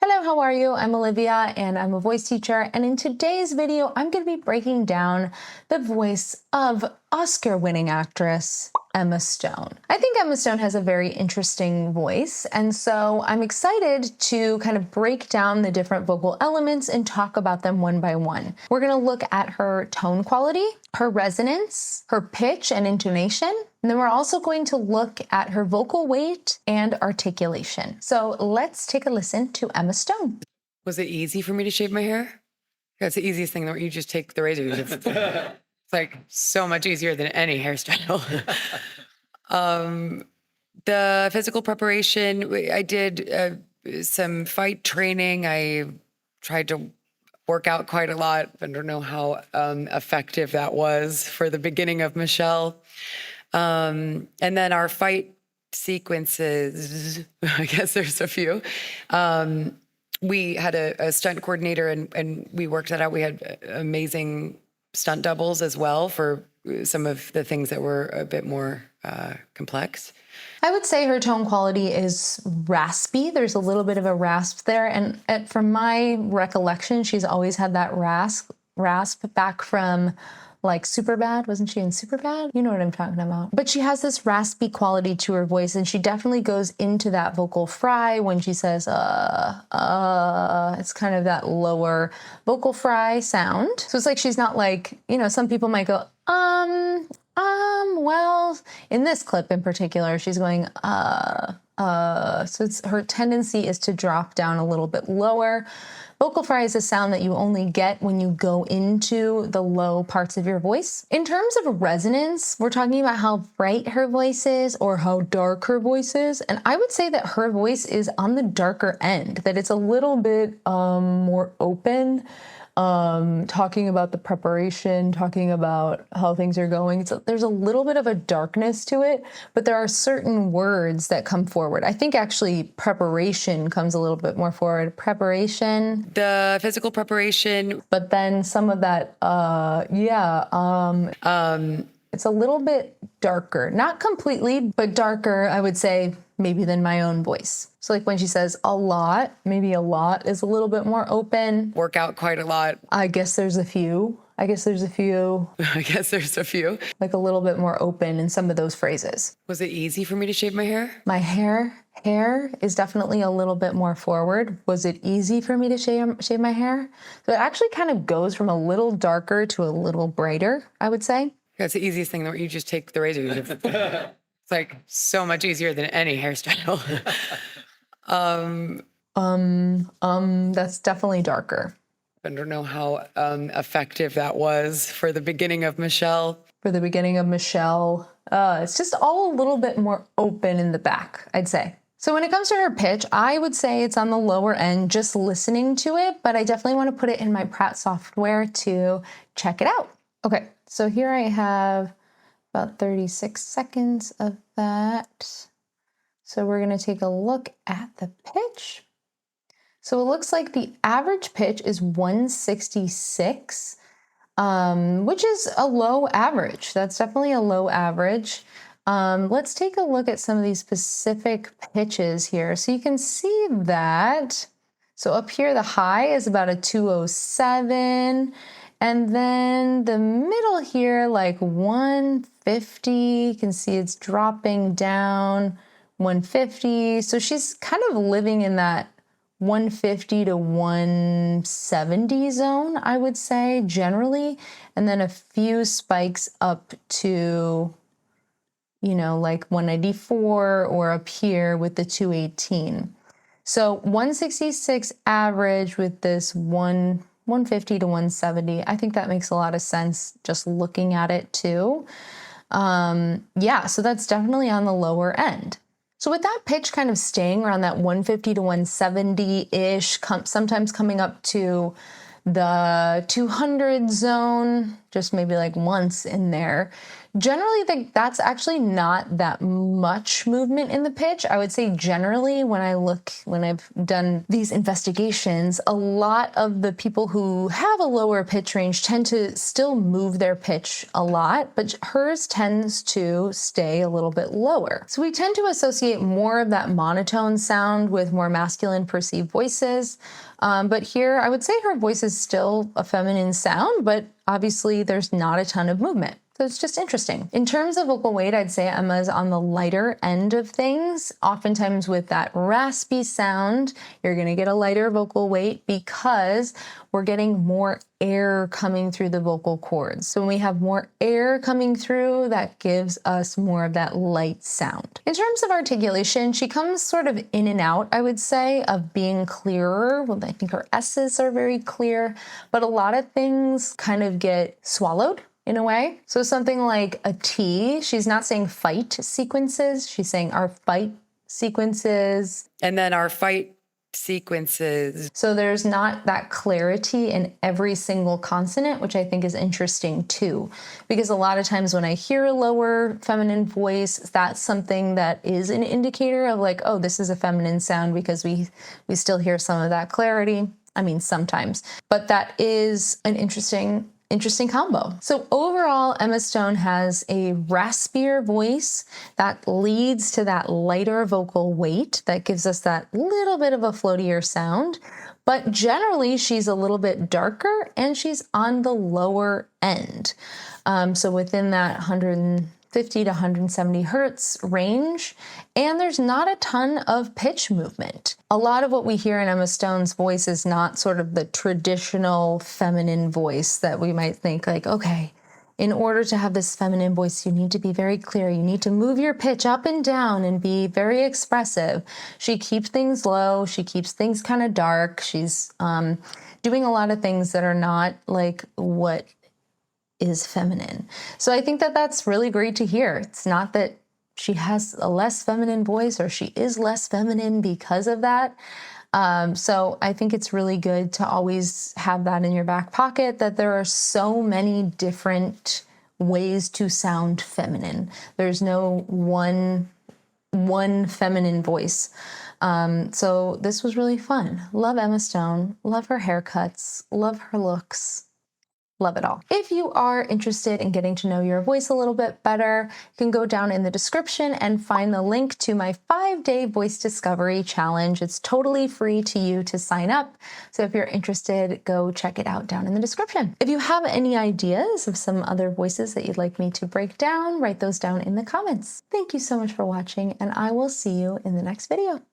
Hello, how are you? I'm Olivia and I'm a voice teacher, and in today's video I'm going to be breaking down the voice of Oscar-winning actress Emma Stone. I think Emma Stone has a very interesting voice, and so I'm excited to kind of break down the different vocal elements and talk about them one by one. We're going to look at her tone quality, her resonance, her pitch and intonation, and then we're also going to look at her vocal weight and articulation. So let's take a listen to Emma Stone. Was it easy for me to shave my hair? That's the easiest thing that you just take the razor. It's like so much easier than any hairstyle. The physical preparation, I did some fight training. I tried to work out quite a lot. I don't know how effective that was for the beginning of Michelle. And then our fight sequences, I guess there's a few. We had a stunt coordinator and we worked that out. We had amazing stunt doubles as well for some of the things that were a bit more complex. I would say her tone quality is raspy. There's a little bit of a rasp there. And from my recollection, she's always had that rasp back from like Superbad. Wasn't she in Superbad? You know what I'm talking about. But she has this raspy quality to her voice, and she definitely goes into that vocal fry when she says, it's kind of that lower vocal fry sound. So it's like she's not like, you know, some people might go, well, in this clip in particular, she's going, so her tendency is to drop down a little bit lower. Vocal fry is a sound that you only get when you go into the low parts of your voice. In terms of resonance, we're talking about how bright her voice is or how dark her voice is. And I would say that her voice is on the darker end, that it's a little bit more open. Talking about the preparation, talking about how things are going. There's a little bit of a darkness to it, but there are certain words that come forward. I think actually preparation comes a little bit more forward. Preparation. The physical preparation. But then some of that, it's a little bit darker. Not completely, but darker, I would say, maybe than my own voice. So like when she says a lot, maybe a lot is a little bit more open. Work out quite a lot. I guess there's a few. Like a little bit more open in some of those phrases. Was it easy for me to shave my hair? My hair is definitely a little bit more forward. Was it easy for me to shave my hair? So it actually kind of goes from a little darker to a little brighter, I would say. That's the easiest thing that you just take the razor. It's like so much easier than any hairstyle. That's definitely darker. I don't know how effective that was for the beginning of Michelle. It's just all a little bit more open in the back, I'd say. So when it comes to her pitch, I would say it's on the lower end just listening to it, but I definitely want to put it in my Pratt software to check it out. Okay, so here I have about 36 seconds of that. So we're going to take a look at the pitch. So it looks like the average pitch is 166, which is a low average. That's definitely a low average. Let's take a look at some of these specific pitches here. So you can see that. So up here, the high is about a 207. And then the middle here, like 150, you can see it's dropping down 150. So she's kind of living in that 150 to 170 zone, I would say, generally. And then a few spikes up to, you know, like 194 or up here with the 218. So 166 average with this 150 to 170. I think that makes a lot of sense just looking at it too. So that's definitely on the lower end. So with that pitch kind of staying around that 150 to 170-ish, sometimes coming up to the 200 zone, just maybe like once in there, Generally, that's actually not that much movement in the pitch. I would say generally when I've done these investigations, a lot of the people who have a lower pitch range tend to still move their pitch a lot, but hers tends to stay a little bit lower. So we tend to associate more of that monotone sound with more masculine perceived voices. But here I would say her voice is still a feminine sound, but obviously there's not a ton of movement. So it's just interesting. In terms of vocal weight, I'd say Emma's on the lighter end of things. Oftentimes with that raspy sound, you're gonna get a lighter vocal weight because we're getting more air coming through the vocal cords. So when we have more air coming through, that gives us more of that light sound. In terms of articulation, she comes sort of in and out, I would say, of being clearer. Well, I think her S's are very clear, but a lot of things kind of get swallowed in a way. So something like a T, she's not saying fight sequences, she's saying our fight sequences. And then our fight sequences. So there's not that clarity in every single consonant, which I think is interesting too. Because a lot of times when I hear a lower feminine voice, that's something that is an indicator of like, oh, this is a feminine sound because we still hear some of that clarity. I mean, sometimes. But that is an interesting combo. So overall, Emma Stone has a raspier voice that leads to that lighter vocal weight that gives us that little bit of a floatier sound. But generally, she's a little bit darker and she's on the lower end. So within that 150 to 170 hertz range, and there's not a ton of pitch movement. A lot of what we hear in Emma Stone's voice is not sort of the traditional feminine voice that we might think like, okay, in order to have this feminine voice, you need to be very clear. You need to move your pitch up and down and be very expressive. She keeps things low. She keeps things kind of dark. She's doing a lot of things that are not like what is feminine. So I think that that's really great to hear. It's not that she has a less feminine voice or she is less feminine because of that. So I think it's really good to always have that in your back pocket, that there are so many different ways to sound feminine. There's no one feminine voice. So this was really fun. Love Emma Stone, love her haircuts, love her looks. Love it all. If you are interested in getting to know your voice a little bit better, you can go down in the description and find the link to my 5-day voice discovery challenge. It's totally free to you to sign up. So if you're interested, go check it out down in the description. If you have any ideas of some other voices that you'd like me to break down, write those down in the comments. Thank you so much for watching, and I will see you in the next video.